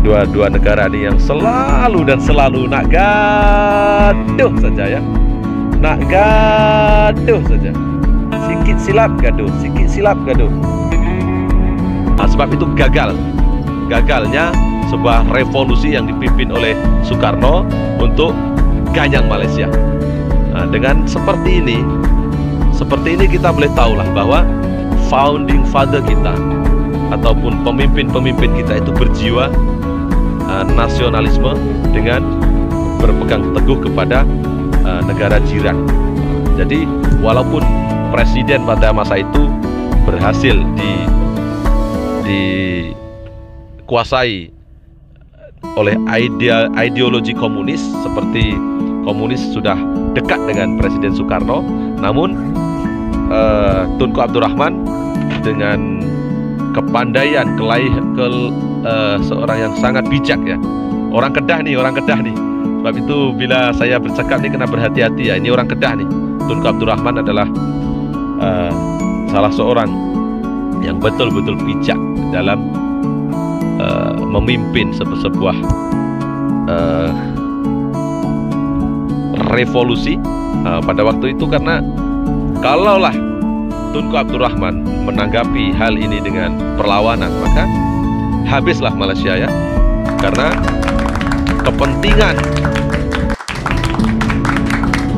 Dua negara ini yang selalu dan selalu nak gaduh saja ya. Nak gaduh saja. Sikit silap gaduh, sikit silap gaduh. Nah, sebab itu gagalnya sebuah revolusi yang dipimpin oleh Soekarno untuk ganyang Malaysia. Nah, dengan seperti ini kita boleh tahulah bahwa founding father kita ataupun pemimpin-pemimpin kita itu berjiwa nasionalisme dengan berpegang teguh kepada negara jiran. Jadi walaupun presiden pada masa itu berhasil dikuasai oleh ideologi komunis, seperti komunis sudah dekat dengan Presiden Soekarno, namun Tunku Abdul Rahman dengan kepandaian seorang yang sangat bijak ya, orang Kedah nih. Sebab itu bila saya bercakap nih kena berhati-hati ya, ini orang Kedah nih. Tunku Abdul Rahman adalah salah seorang yang betul-betul bijak dalam memimpin sebuah revolusi pada waktu itu. Karena kalaulah Tunku Abdul Rahman menanggapi hal ini dengan perlawanan, maka habislah Malaysia ya, karena kepentingan.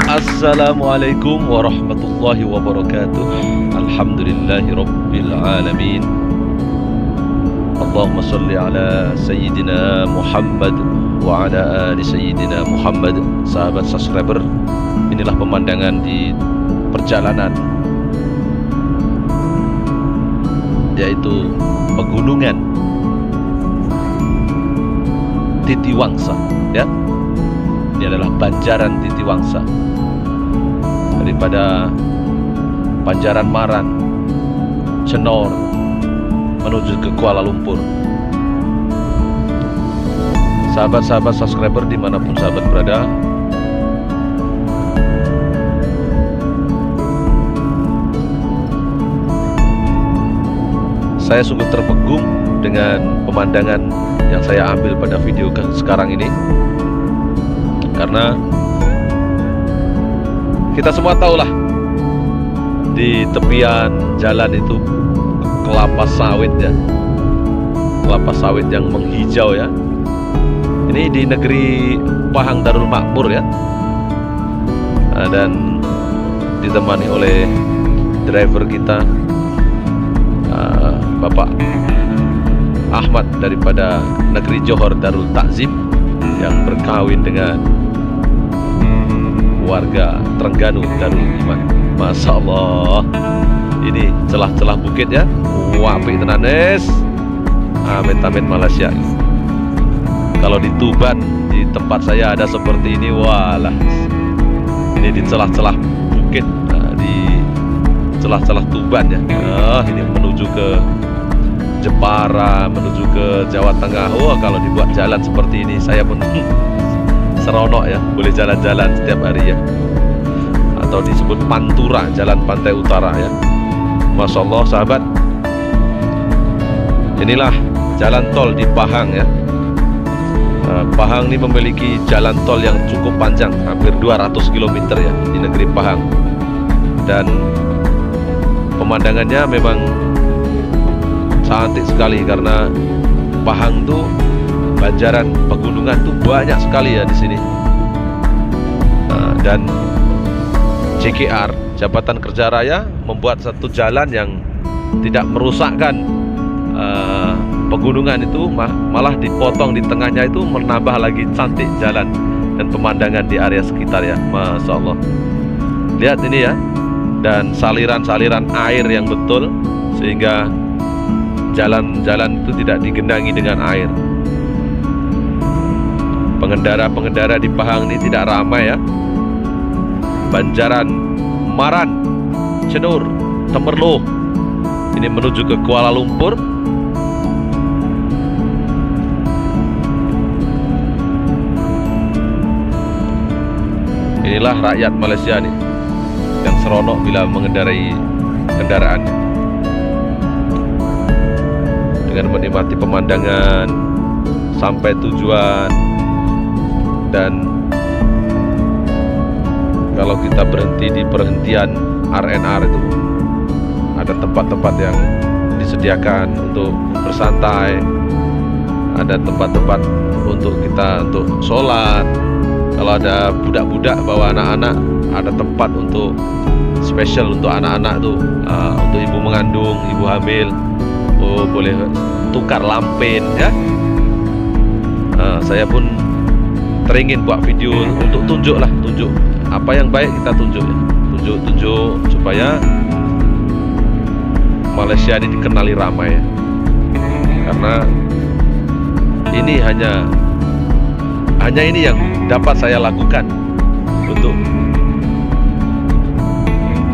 Assalamualaikum warahmatullahi wabarakatuh. Alhamdulillahi rabbil alamin. Allahumma salli ala Sayyidina Muhammad wa ala ali Sayyidina Muhammad. Sahabat subscriber, inilah pemandangan di perjalanan, yaitu pegunungan Titiwangsa ya. Ini adalah Banjaran Titiwangsa, daripada Banjaran Maran, Cenor menuju ke Kuala Lumpur. Sahabat-sahabat subscriber dimanapun sahabat berada, saya sungguh terpegum dengan pemandangan yang saya ambil pada video sekarang ini, karena kita semua tahulah di tepian jalan itu kelapa sawit ya, kelapa sawit yang menghijau ya. Ini di negeri Pahang Darul Makmur ya, dan ditemani oleh driver kita Bapak Ahmad daripada negeri Johor Darul Takzim, yang berkawin dengan warga Terengganu Darul Iman. Masya Allah, ini celah-celah bukit ya, apik tenanes. Amit-amit Malaysia. Kalau di Tuban, di tempat saya ada seperti ini, walah. Ini di celah-celah bukit, di celah-celah Tuban ya. Ini menuju ke Jepara, menuju ke Jawa Tengah. Kalau dibuat jalan seperti ini, saya pun seronok ya, boleh jalan-jalan setiap hari ya. Atau disebut Pantura, jalan pantai utara ya. Masya Allah sahabat, inilah jalan tol di Pahang ya. Pahang ini memiliki jalan tol yang cukup panjang, hampir 200 km ya, di negeri Pahang. Dan pemandangannya memang cantik sekali, karena Pahang tuh Banjaran pegunungan tuh banyak sekali ya di sini. Dan JKR, Jabatan Kerja Raya, membuat satu jalan yang tidak merusakkan pegunungan itu, malah dipotong di tengahnya, itu menambah lagi cantik jalan dan pemandangan di area sekitar ya. Masya Allah, lihat ini ya, dan saliran-saliran air yang betul, sehingga jalan-jalan itu tidak digenangi dengan air. Pengendara-pengendara di Pahang ini tidak ramai ya. Banjaran Maran, Cenur, Temerloh, ini menuju ke Kuala Lumpur. Inilah rakyat Malaysia nih, yang seronok bila mengendarai kendaraannya, dengan menikmati pemandangan sampai tujuan. Dan kalau kita berhenti di perhentian R&R itu ada tempat-tempat yang disediakan untuk bersantai, ada tempat-tempat untuk kita untuk sholat. Kalau ada budak-budak bawa anak-anak, ada tempat untuk spesial untuk anak-anak tuh, untuk ibu mengandung, ibu hamil. Oh, boleh tukar lampin ya. Saya pun teringin buat video untuk tunjuk apa yang baik, kita tunjuk ya. Tunjuk supaya Malaysia ini dikenali ramai ya. Karena ini hanya ini yang dapat saya lakukan untuk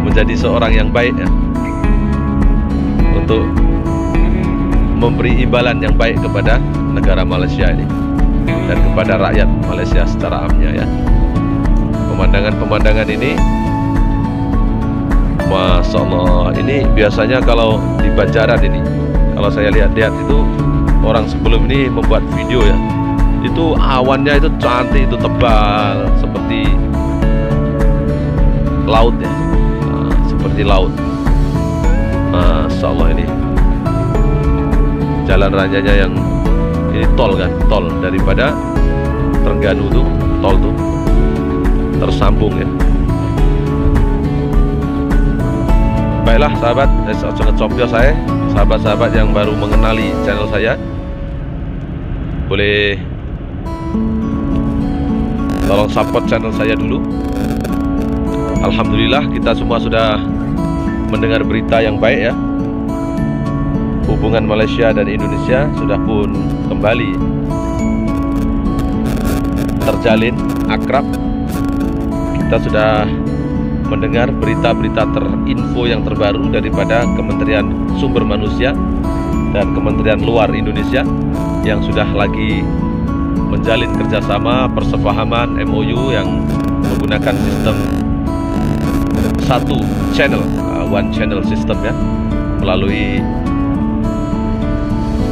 menjadi seorang yang baik ya, untuk memberi imbalan yang baik kepada negara Malaysia ini dan kepada rakyat Malaysia secara amnya ya. Pemandangan ini, Masya Allah, ini biasanya kalau di Banjaran ini, kalau saya lihat itu orang sebelum ini membuat video ya, itu awannya itu cantik, itu tebal seperti laut ya, seperti laut. Masya Allah, ini jalan rayanya yang ini tol kan, tol daripada Terengganu tuh, tol tuh tersambung ya. Baiklah sahabat, saya, sahabat-sahabat yang baru mengenali channel saya, boleh tolong support channel saya dulu. Alhamdulillah kita semua sudah mendengar berita yang baik ya. Hubungan Malaysia dan Indonesia sudah pun kembali terjalin akrab. Kita sudah mendengar berita-berita terinfo yang terbaru daripada Kementerian Sumber Manusia dan Kementerian Luar Indonesia yang sudah lagi menjalin kerjasama persefahaman MOU yang menggunakan sistem satu channel, one channel system ya. Melalui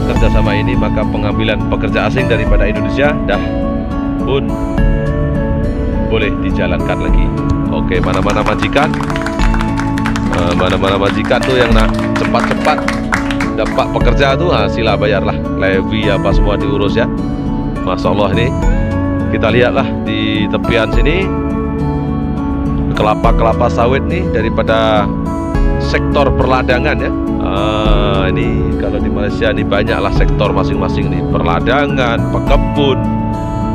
kerjasama ini maka pengambilan pekerja asing daripada Indonesia dah pun boleh dijalankan lagi. Oke, mana-mana majikan, tuh yang nak cepat-cepat dapat pekerja tuh, sila bayarlah levy apa semua diurus ya. Masya Allah, ini kita lihatlah di tepian sini kelapa sawit nih daripada sektor perladangan ya. Ini kalau di Malaysia ini banyaklah sektor masing-masing nih, perladangan, pekebun,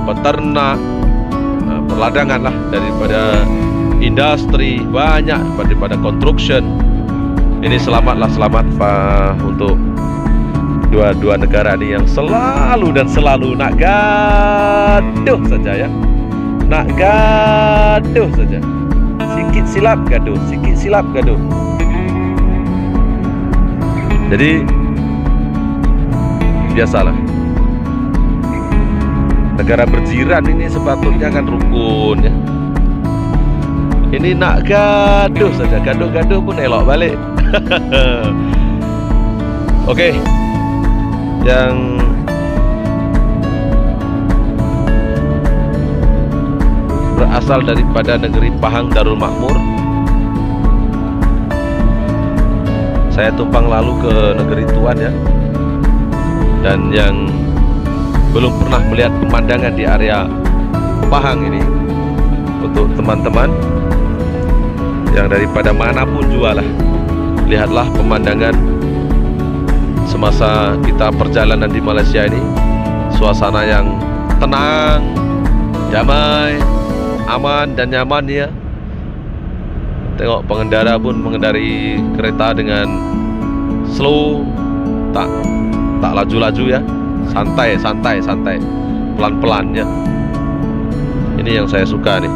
peternak, perladangan lah, daripada industri banyak, daripada construction. Ini selamat untuk dua negara ini yang selalu nak gaduh saja ya, nak gaduh saja, sikit silap gaduh. Jadi biasalah, negara berjiran ini sepatutnya kan rukun ya. Ini nak gaduh saja, gaduh pun elok balik. Oke, yang berasal daripada negeri Pahang Darul Makmur, saya tumpang lalu ke negeri Tuan ya. Dan yang belum pernah melihat pemandangan di area Pahang ini, untuk teman-teman yang daripada manapun juga lah, lihatlah pemandangan semasa kita perjalanan di Malaysia ini. Suasana yang tenang, damai, aman dan nyaman ya. Tengok pengendara pun mengendari kereta dengan slow, tak laju-laju ya, santai, pelan-pelan ya. Ini yang saya suka nih.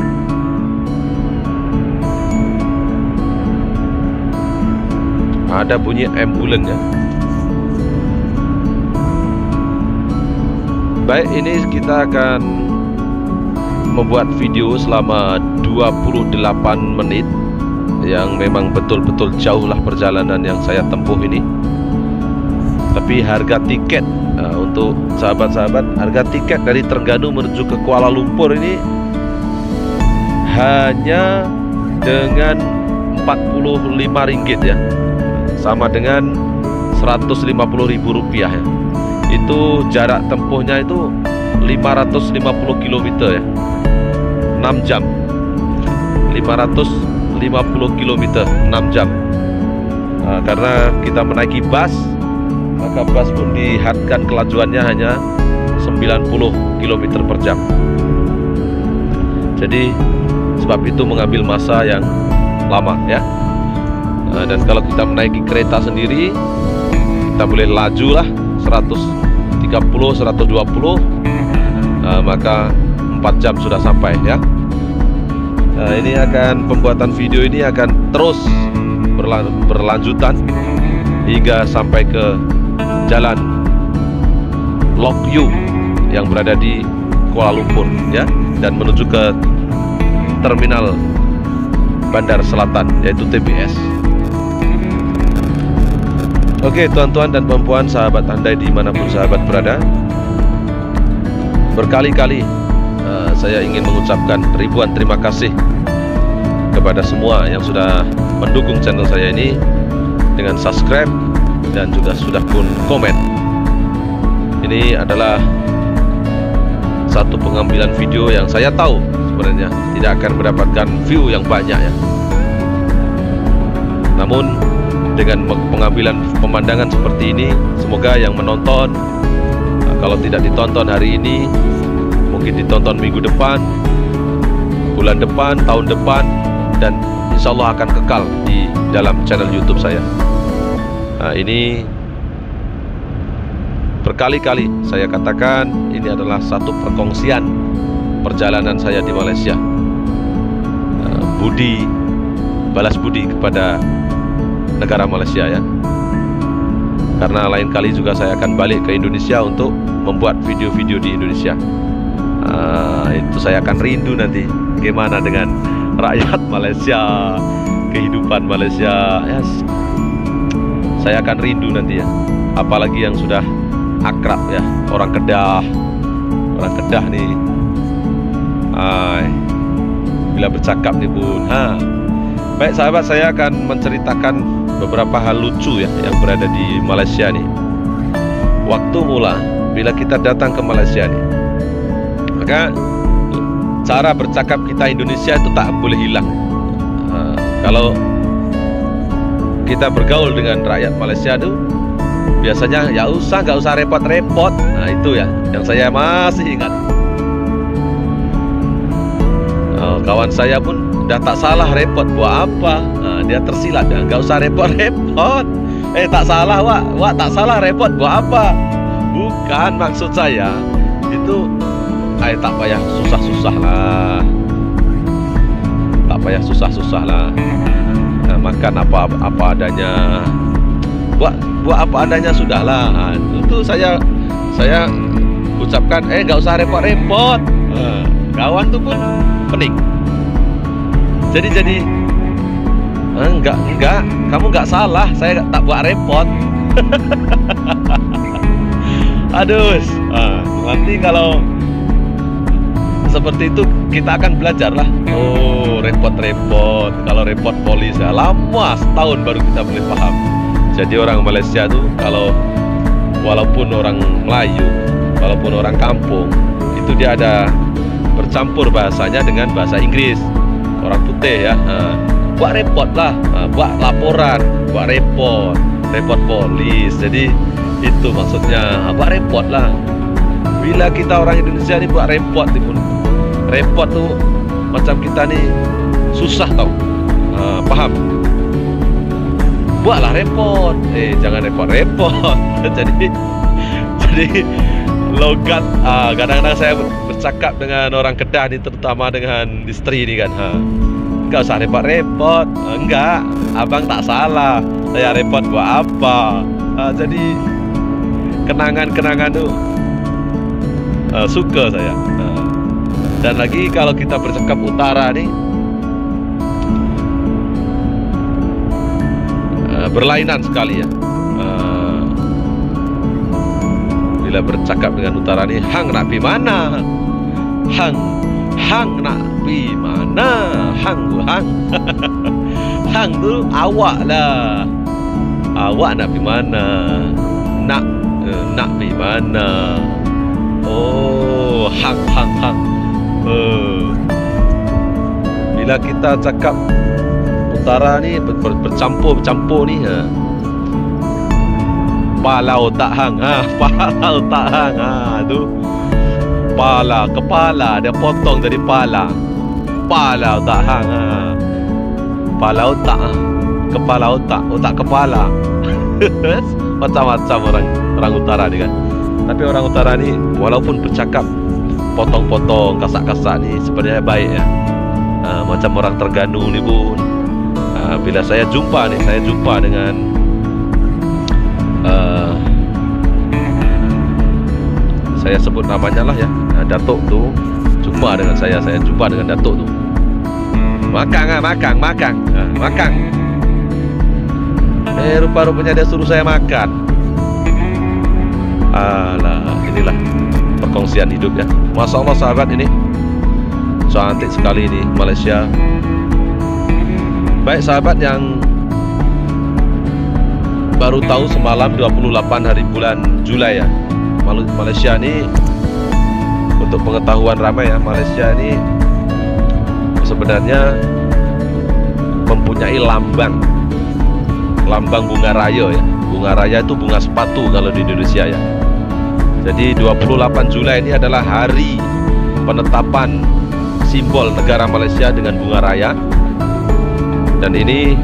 Ada bunyi ambulan ya. Baik, ini kita akan membuat video selama 28 menit yang memang betul-betul jauh lah perjalanan yang saya tempuh ini. Tapi harga tiket untuk sahabat-sahabat, harga tiket dari Terengganu menuju ke Kuala Lumpur ini hanya dengan Rp45 ya, sama dengan Rp150.000 ya. Itu jarak tempuhnya itu 550 km ya, 6 jam. 550 km 6 jam. Karena kita menaiki bus, maka bus pun dihadkan kelajuannya hanya 90 km per jam. Jadi sebab itu mengambil masa yang lama ya. Dan kalau kita menaiki kereta sendiri, kita boleh laju lah 130, 120, maka 4 jam sudah sampai ya. Ini pembuatan video ini akan terus berlanjutan hingga sampai ke jalan Lok Yu yang berada di Kuala Lumpur ya, dan menuju ke terminal Bandar Selatan yaitu TBS. Oke, tuan-tuan dan perempuan, sahabat Andai dimanapun sahabat berada, berkali-kali saya ingin mengucapkan ribuan terima kasih kepada semua yang sudah mendukung channel saya ini dengan subscribe dan juga sudah pun komen. Ini adalah satu pengambilan video yang saya tahu sebenarnya tidak akan mendapatkan view yang banyak ya. Namun dengan pengambilan pemandangan seperti ini, semoga yang menonton, kalau tidak ditonton hari ini, mungkin ditonton minggu depan, bulan depan, tahun depan, dan insya Allah akan kekal di dalam channel YouTube saya. Nah, ini berkali-kali saya katakan ini adalah satu perkongsian perjalanan saya di Malaysia. Balas budi kepada negara Malaysia ya. Karena lain kali juga saya akan balik ke Indonesia untuk membuat video-video di Indonesia. Itu saya akan rindu nanti bagaimana dengan rakyat Malaysia, kehidupan Malaysia ya. Saya akan rindu nanti ya. Apalagi yang sudah akrab ya, orang Kedah nih. Bila bercakap nih pun. Baik sahabat, saya akan menceritakan beberapa hal lucu ya yang berada di Malaysia nih. Waktu mula bila kita datang ke Malaysia nih, maka cara bercakap kita Indonesia itu tak boleh hilang. Kalau kita bergaul dengan rakyat Malaysia tuh biasanya gak usah repot-repot. Nah itu ya yang saya masih ingat. Kawan saya pun udah tak salah repot buat apa. Dia tersilat ya, gak usah repot-repot. Tak salah wak tak salah repot buat apa. Bukan, maksud saya itu tak payah susah-susah lah. Tak payah susah-susah lah. Makan apa adanya. Buat apa adanya sudahlah. Itu saya ucapkan gak usah repot-repot. Kawan tuh pun pening. Jadi enggak, kamu enggak salah, saya tak buat repot. Aduh, nanti kalau seperti itu kita akan belajar lah. Oh, repot-repot. Kalau repot polis ya lama, setahun baru kita boleh paham. Jadi orang Malaysia tuh kalau walaupun orang Melayu, walaupun orang kampung, itu dia ada bercampur bahasanya dengan bahasa Inggris. Orang putih ya, buat repot lah, buat laporan, buat repot polis. Jadi itu maksudnya, buat repot lah. Bila kita orang Indonesia ni buat repot pun, repot tuh macam kita nih susah tau, paham? Buatlah repot, jangan repot-repot. jadi logat, kadang-kadang saya bercakap dengan orang Kedah ni, terutama dengan istri ni kan, gak usah repot-repot. Enggak, abang tak salah, saya repot buat apa. Jadi kenangan-kenangan tu suka saya. Dan lagi kalau kita bercakap utara ni, berlainan sekali ya. Bila bercakap dengan utara ni, hang nak pi mana? Hang nak pi mana? Hang hang tu awak lah. Awak nak pi mana? Nak pi mana? Oh, hang. Bila kita cakap utara ni bercampur ni, pala otak hang, pala otak hang, tu kepala dia potong dari pala otak hang, kepala otak kepala. Macam-macam orang utara ni kan. Tapi orang utara ni walaupun bercakap potong-potong, kasak-kasak ni sebenarnya baik ya. Macam orang Terengganu ni pun, bila saya jumpa dengan saya sebut namanya lah ya, Datuk tu jumpa dengan saya jumpa dengan Datuk tu. Makang. Rupa-rupanya dia suruh saya makan. Alah, inilah perkongsian hidup ya. Masya Allah sahabat, ini cantik sekali ini Malaysia. Baik sahabat yang baru tahu, semalam 28 hari bulan Julai ya, Malaysia ini, untuk pengetahuan ramai ya, Malaysia ini sebenarnya mempunyai lambang bunga raya ya. Bunga raya itu bunga sepatu kalau di Indonesia ya. Jadi 28 Julai ini adalah hari penetapan simbol negara Malaysia dengan bunga raya. Dan ini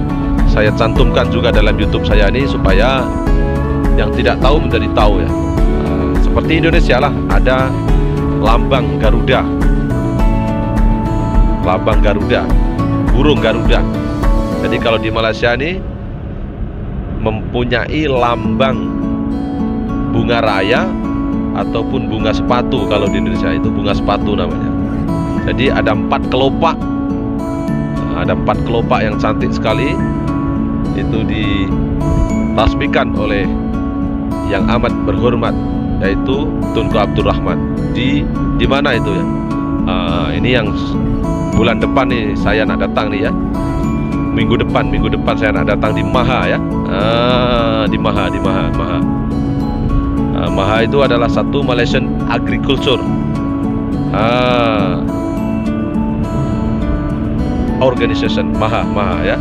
saya cantumkan juga dalam YouTube saya ini supaya yang tidak tahu menjadi tahu ya. Seperti Indonesia lah, ada lambang Garuda, burung Garuda. Jadi kalau di Malaysia ini mempunyai lambang bunga raya ataupun bunga sepatu. Kalau di Indonesia itu bunga sepatu namanya. Jadi ada 4 kelopak, yang cantik sekali. Itu ditasbihkan oleh yang amat berhormat, yaitu Tunku Abdul Rahman. Di mana itu ya? Ini yang bulan depan nih saya nak datang nih ya. Minggu depan saya nak datang di Maha ya. Di Maha. Maha itu adalah satu Malaysian Agriculture Organization, Maha ya.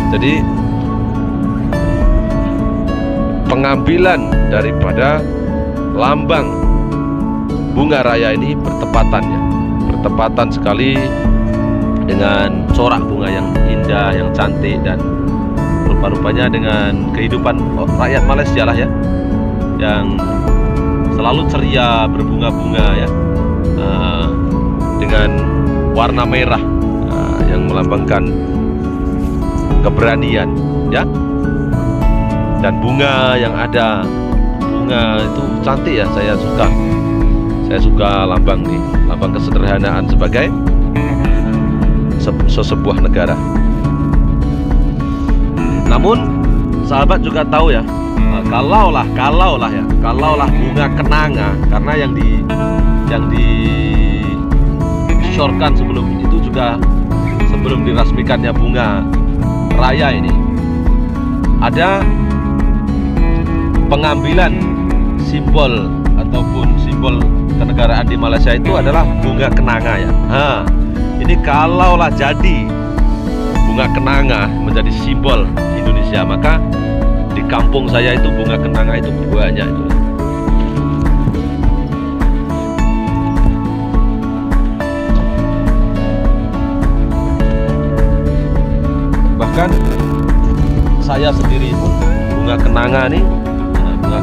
Jadi pengambilan daripada lambang bunga raya ini bertepatan sekali dengan corak bunga yang indah, yang cantik, dan rupa-rupanya dengan kehidupan rakyat Malaysia lah ya, yang selalu ceria, berbunga-bunga ya, dengan warna merah yang melambangkan keberanian ya. Dan bunga yang ada, bunga itu cantik ya, saya suka lambang kesederhanaan sebagai sebuah negara. Namun sahabat juga tahu ya, kalaulah bunga kenanga, karena yang disyorkan sebelum itu juga, sebelum dirasmikannya bunga raya ini, ada pengambilan simbol ataupun simbol kenegaraan di Malaysia itu adalah bunga kenanga ya. Ini kalaulah jadi bunga kenanga menjadi simbol Indonesia, maka di kampung saya itu bunga kenanga itu banyak itu. Bahkan saya sendiri pun bunga kenanga nih,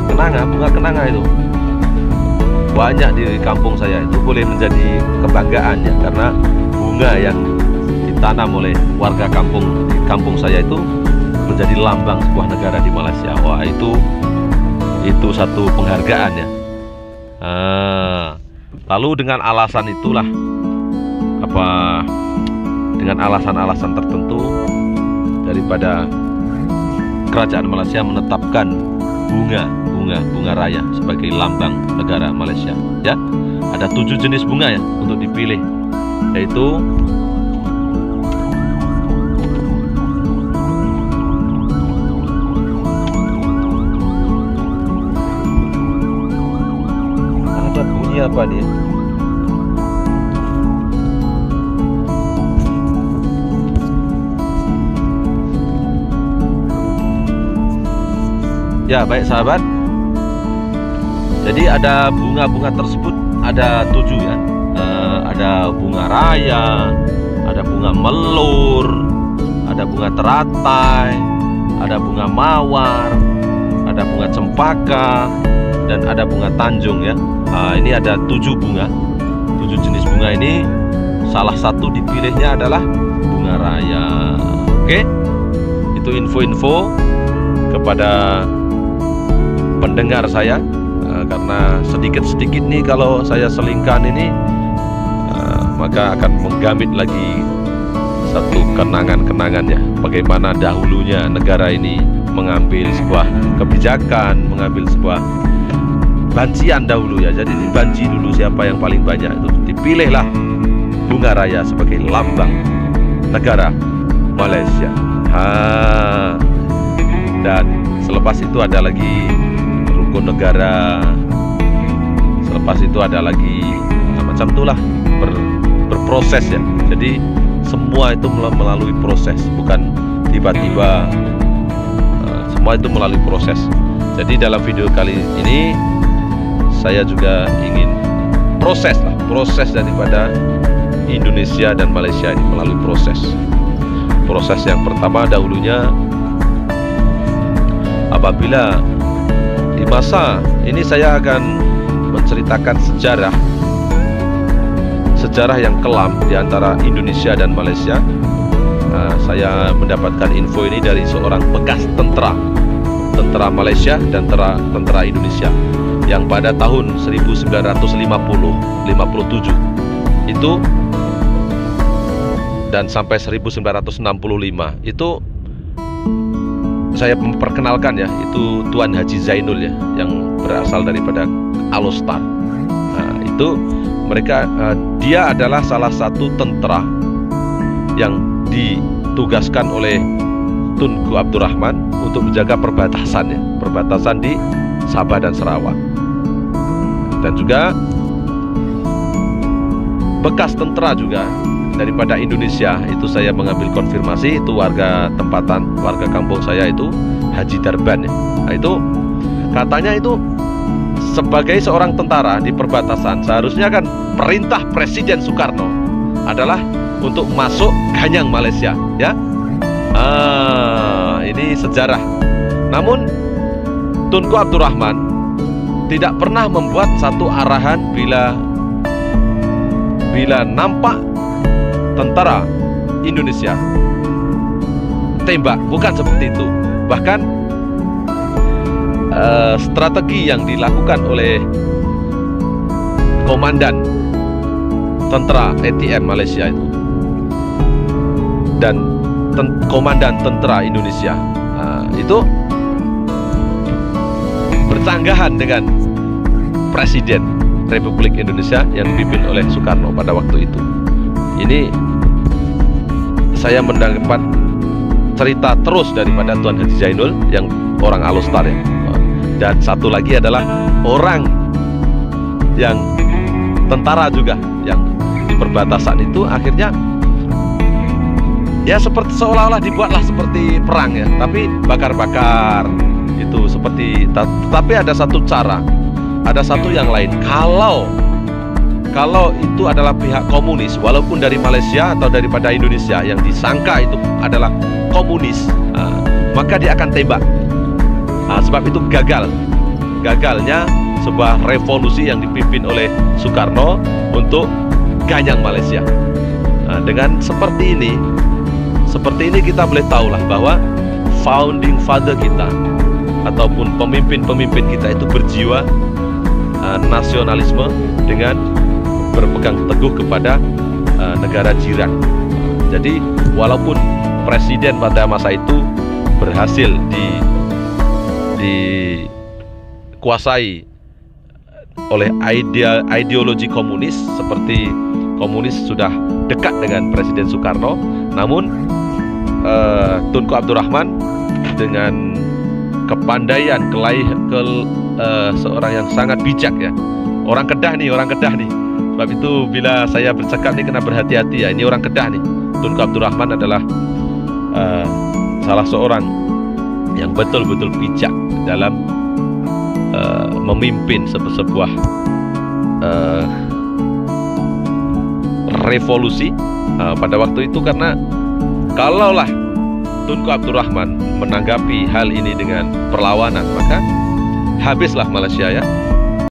bunga kenanga itu banyak di kampung saya, itu boleh menjadi kebanggaan ya, karena bunga yang ditanam oleh warga di kampung saya itu menjadi lambang sebuah negara di Malaysia. Wah, itu satu penghargaan ya. Lalu dengan alasan itulah, dengan alasan-alasan tertentu daripada kerajaan Malaysia menetapkan bunga raya sebagai lambang negara Malaysia. Ya, ada 7 jenis bunga ya untuk dipilih, yaitu ada bunyi apa nih? Ya, baik sahabat. Jadi ada bunga-bunga tersebut ada 7 ya. Ada bunga raya, ada bunga melur, ada bunga teratai, ada bunga mawar, ada bunga cempaka, dan ada bunga tanjung ya. Ini ada 7 bunga, 7 jenis bunga ini. Salah satu dipilihnya adalah bunga raya. Oke, itu info-info kepada pendengar saya, karena sedikit-sedikit nih kalau saya selingkan ini, maka akan menggamit lagi satu kenangan-kenangan ya, bagaimana dahulunya negara ini mengambil sebuah kebijakan, mengambil sebuah bancian dahulu ya. Jadi dibanci dulu siapa yang paling banyak, itu dipilihlah bunga raya sebagai lambang negara Malaysia. Dan selepas itu ada lagi rukun negara, selepas itu ada lagi macam itulah, berproses ya. Jadi semua itu melalui proses, bukan tiba-tiba, semua itu melalui proses. Jadi dalam video kali ini saya juga ingin proses daripada Indonesia dan Malaysia ini melalui proses yang pertama dahulunya, apabila di masa ini saya akan menceritakan sejarah yang kelam di antara Indonesia dan Malaysia. Saya mendapatkan info ini dari seorang bekas tentara Malaysia dan tentara Indonesia yang pada tahun 1957 itu dan sampai 1965 itu saya memperkenalkan ya, itu Tuan Haji Zainul ya, yang berasal daripada Alostar. Itu mereka, dia adalah salah satu tentara yang ditugaskan oleh Tunku Abdul Rahman untuk menjaga perbatasan di Sabah dan Sarawak. Dan juga bekas tentara juga daripada Indonesia, itu saya mengambil konfirmasi, itu warga kampung saya itu Haji Darban ya. Nah, itu katanya itu sebagai seorang tentara di perbatasan, seharusnya kan perintah Presiden Soekarno adalah untuk masuk Ganyang Malaysia ya. Ini sejarah. Namun Tunku Abdul Rahman tidak pernah membuat satu arahan bila nampak tentara Indonesia tembak, bukan seperti itu. Bahkan strategi yang dilakukan oleh komandan tentara ATM Malaysia itu dan komandan tentara Indonesia itu bertanggahan dengan Presiden Republik Indonesia yang dipimpin oleh Soekarno pada waktu itu. Ini saya mendapat cerita terus daripada Tuan Haji Zainul yang orang Alostar ya. Dan satu lagi adalah orang yang tentara juga yang di perbatasan itu, akhirnya ya seperti seolah-olah dibuatlah seperti perang ya, tapi bakar-bakar itu seperti. Tapi ada satu cara, ada satu yang lain. Kalau itu adalah pihak komunis, walaupun dari Malaysia atau daripada Indonesia yang disangka itu adalah komunis, maka dia akan tembak. Sebab itu gagalnya sebuah revolusi yang dipimpin oleh Soekarno untuk Ganyang Malaysia. Dengan seperti ini kita boleh tahulah bahwa founding father kita ataupun pemimpin-pemimpin kita itu berjiwa nasionalisme dengan berpegang teguh kepada negara jiran. Jadi walaupun presiden pada masa itu berhasil dikuasai oleh ideologi komunis, seperti komunis sudah dekat dengan Presiden Soekarno. Namun Tunku Abdul Rahman dengan kepandaian, seorang yang sangat bijak ya. Orang Kedah nih. Sebab itu bila saya bercakap nih kena berhati-hati ya. Ini orang Kedah nih. Tunku Abdul Rahman adalah salah seorang yang betul-betul bijak dalam memimpin sebuah revolusi pada waktu itu. Karena kalaulah Tunku Abdul Rahman menanggapi hal ini dengan perlawanan, maka habislah Malaysia ya.